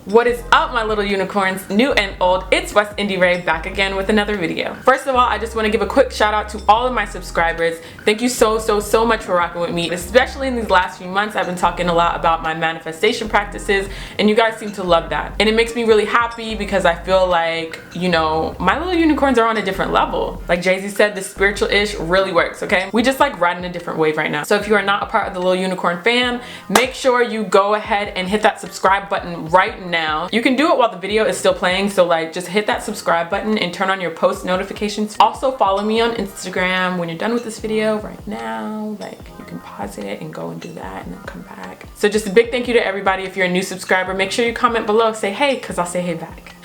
What is up, my little unicorns, new and old? It's WestIndieRay back again with another video. First of all, I just want to give a quick shout out to all of my subscribers. Thank you so much for rocking with me, especially in these last few months. I've been talking a lot about my manifestation practices and you guys seem to love that. And it makes me really happy because I feel like, you know, my little unicorns are on a different level. Like Jay-Z said, the spiritual-ish really works, okay? We just like riding a different wave right now. So if you are not a part of the Little Unicorn fam, make sure you go ahead and hit that subscribe button right now. You can do it while the video is still playing, so like just hit that subscribe button and turn on your post notifications. Also follow me on Instagram when you're done with this video right now. Like you can pause it and go and do that and then come back. So just a big thank you to everybody. If you're a new subscriber, make sure you comment below, say hey, because I'll say hey back.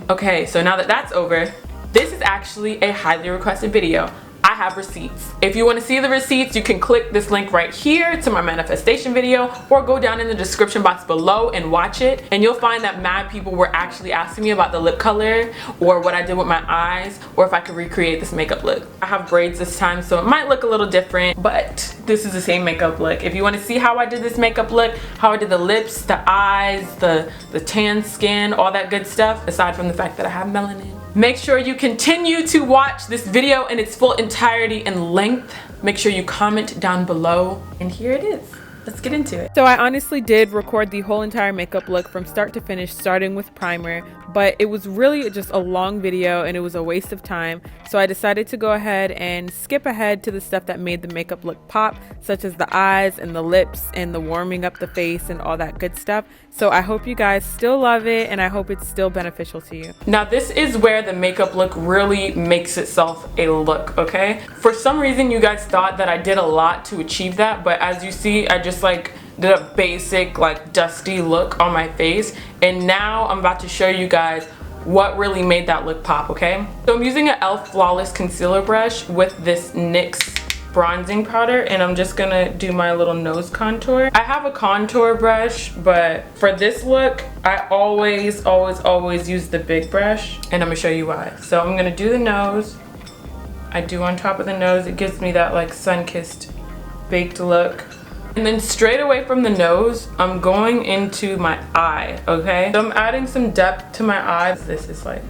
Okay, so now that that's over, this is actually a highly requested video. I have receipts. If you want to see the receipts, you can click this link right here to my manifestation video or go down in the description box below and watch it, and you'll find that mad people were actually asking me about the lip color or what I did with my eyes or if I could recreate this makeup look. I have braids this time, so it might look a little different, but this is the same makeup look. If you want to see how I did this makeup look, how I did the lips, the eyes, the tan skin, all that good stuff, aside from the fact that I have melanin, make sure you continue to watch this video in its full entirety and length. Make sure you comment down below, and here it is. Let's get into it. So I honestly did record the whole entire makeup look from start to finish, starting with primer, but it was really just a long video and it was a waste of time. So I decided to go ahead and skip ahead to the stuff that made the makeup look pop, such as the eyes and the lips and the warming up the face and all that good stuff. So I hope you guys still love it and I hope it's still beneficial to you. Now this is where the makeup look really makes itself a look, okay? For some reason you guys thought that I did a lot to achieve that, but as you see, I just like did a basic like dusty look on my face, and now I'm about to show you guys what really made that look pop, okay? So I'm using an e.l.f. Flawless Concealer brush with this NYX bronzing powder, and I'm just gonna do my little nose contour. I have a contour brush, but for this look I always use the big brush, and I'm gonna show you why. So I'm gonna do the nose. I do on top of the nose. It gives me that like sun-kissed baked look. And then straight away from the nose, I'm going into my eye, okay? So I'm adding some depth to my eyes. This is like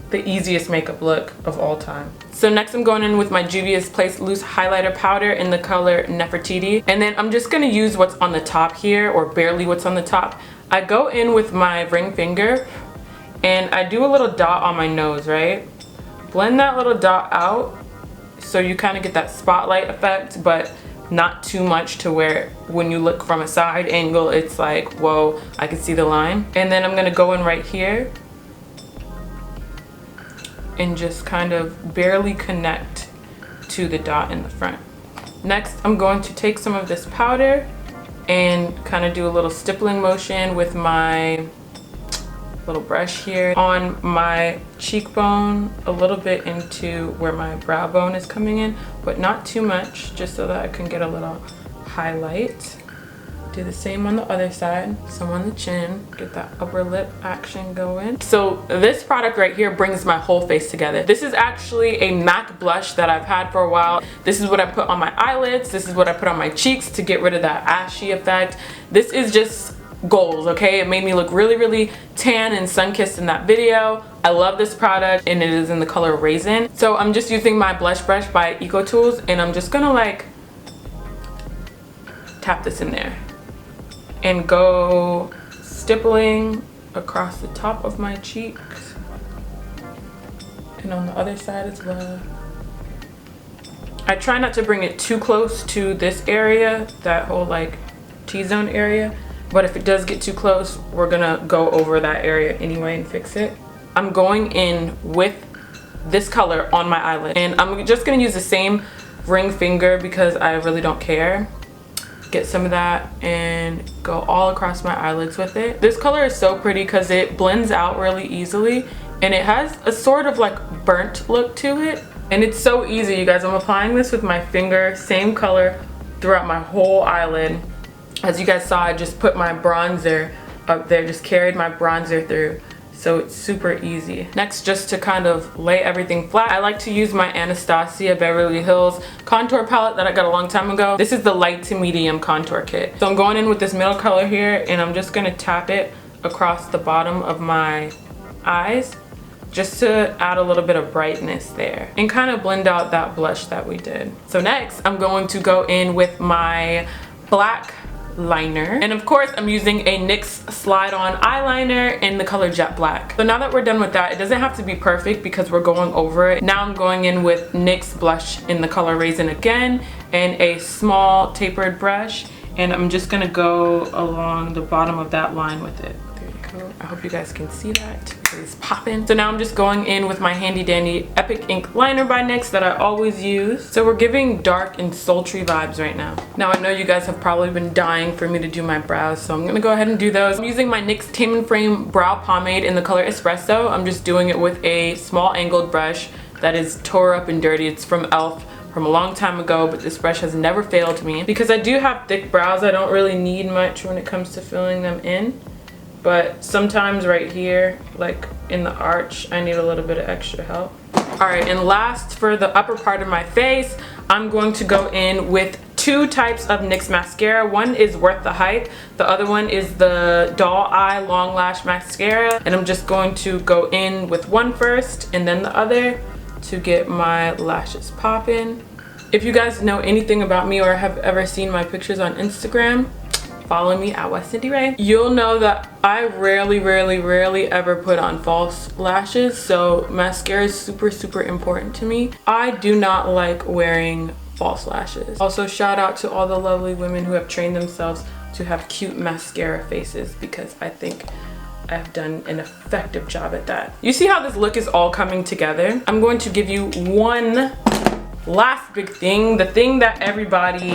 the easiest makeup look of all time. So next I'm going in with my Juvia's Place Loose Highlighter Powder in the color Nefertiti. And then I'm just gonna use what's on the top here, or barely what's on the top. I go in with my ring finger and I do a little dot on my nose, right? Blend that little dot out so you kind of get that spotlight effect, but not too much to where when you look from a side angle it's like, whoa, I can see the line. And then I'm gonna go in right here and just kind of barely connect to the dot in the front. Next I'm going to take some of this powder and kind of do a little stippling motion with my little brush here on my cheekbone, a little bit into where my brow bone is coming in, but not too much, just so that I can get a little highlight. Do the same on the other side, some on the chin, get that upper lip action going. So this product right here brings my whole face together. This is actually a MAC blush that I've had for a while. This is what I put on my eyelids, this is what I put on my cheeks to get rid of that ashy effect. This is just goals, okay? It made me look really tan and sun-kissed in that video. I love this product and it is in the color Ragin. So I'm just using my blush brush by EcoTools and I'm just gonna like tap this in there and go stippling across the top of my cheeks and on the other side as well. I try not to bring it too close to this area, that whole like T-zone area, but if it does get too close, we're gonna go over that area anyway and fix it. I'm going in with this color on my eyelid, and I'm just gonna use the same ring finger because I really don't care. Get some of that and go all across my eyelids with it. This color is so pretty because it blends out really easily and it has a sort of like burnt look to it. And it's so easy, you guys. I'm applying this with my finger, same color throughout my whole eyelid. As you guys saw, I just put my bronzer up there, just carried my bronzer through. So it's super easy. Next, just to kind of lay everything flat, I like to use my Anastasia Beverly Hills contour palette that I got a long time ago. This is the light to medium contour kit. So I'm going in with this middle color here and I'm just gonna tap it across the bottom of my eyes just to add a little bit of brightness there and kind of blend out that blush that we did. So next, I'm going to go in with my black liner, and of course I'm using a NYX slide-on eyeliner in the color Jet Black. So now that we're done with that, it doesn't have to be perfect because we're going over it. Now I'm going in with NYX blush in the color Ragin again, and a small tapered brush, and I'm just gonna go along the bottom of that line with it. There you go. I hope you guys can see that. It's popping. So now I'm just going in with my handy dandy Epic Ink liner by NYX that I always use. So we're giving dark and sultry vibes right now. Now I know you guys have probably been dying for me to do my brows, so I'm gonna go ahead and do those. I'm using my NYX Tame & Frame brow pomade in the color Espresso. I'm just doing it with a small angled brush that is tore up and dirty. It's from e.l.f. from a long time ago, but this brush has never failed me. Because I do have thick brows, I don't really need much when it comes to filling them in. But sometimes right here, like in the arch, I need a little bit of extra help. All right, and last for the upper part of my face, I'm going to go in with two types of NYX mascara. One is Worth the Hype. The other one is the Doll Eye Long Lash Mascara. And I'm just going to go in with one first and then the other to get my lashes popping. If you guys know anything about me or have ever seen my pictures on Instagram, follow me at WestIndieRay. You'll know that I rarely ever put on false lashes, so mascara is super important to me. I do not like wearing false lashes. Also, shout out to all the lovely women who have trained themselves to have cute mascara faces, because I think I've done an effective job at that. You see how this look is all coming together? I'm going to give you one last big thing, the thing that everybody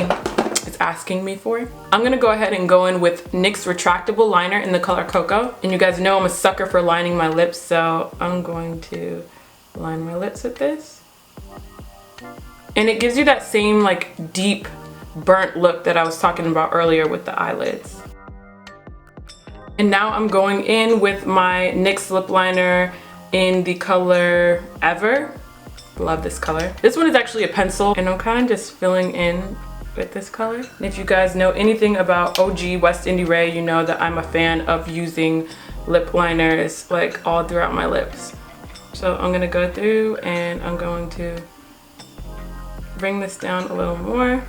is asking me for. I'm gonna go ahead and go in with NYX retractable liner in the color Cocoa. And you guys know I'm a sucker for lining my lips, so I'm going to line my lips with this. And it gives you that same like deep burnt look that I was talking about earlier with the eyelids. And now I'm going in with my NYX lip liner in the color Ever. Love this color. This one is actually a pencil, and I'm kind of just filling in with this color. And if you guys know anything about OG WestIndieRay, you know that I'm a fan of using lip liners like all throughout my lips. So I'm gonna go through and I'm going to bring this down a little more.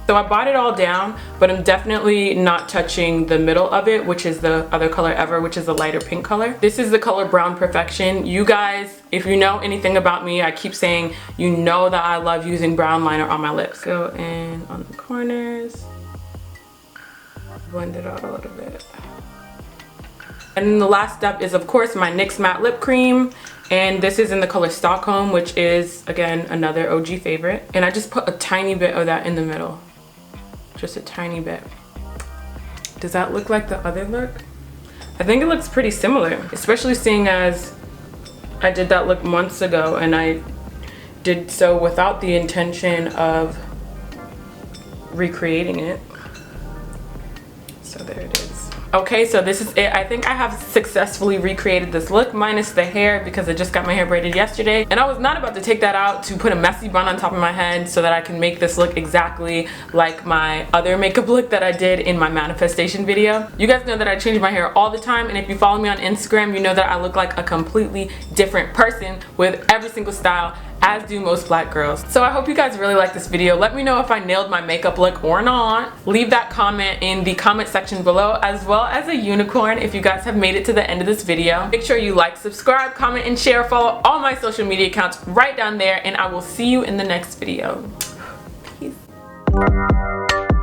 So I brought it all down, but I'm definitely not touching the middle of it, which is the other color Ever, which is the lighter pink color. This is the color Brown Perfection. You guys, if you know anything about me, I keep saying, you know that I love using brown liner on my lips. Go in on the corners, blend it out a little bit. And then the last step is, of course, my NYX matte lip cream. And this is in the color Stockholm, which is, again, another OG favorite. And I just put a tiny bit of that in the middle. Just a tiny bit. Does that look like the other look? I think it looks pretty similar, especially seeing as I did that look months ago and I did so without the intention of recreating it. So there it is. Okay, so this is it. I think I have successfully recreated this look, minus the hair, because I just got my hair braided yesterday. And I was not about to take that out to put a messy bun on top of my head so that I can make this look exactly like my other makeup look that I did in my manifestation video. You guys know that I change my hair all the time, and if you follow me on Instagram, you know that I look like a completely different person with every single style, as do most black girls. So I hope you guys really like this video. Let me know if I nailed my makeup look or not. Leave that comment in the comment section below, as well as a unicorn if you guys have made it to the end of this video. Make sure you like, subscribe, comment, and share. Follow all my social media accounts right down there, and I will see you in the next video. Peace.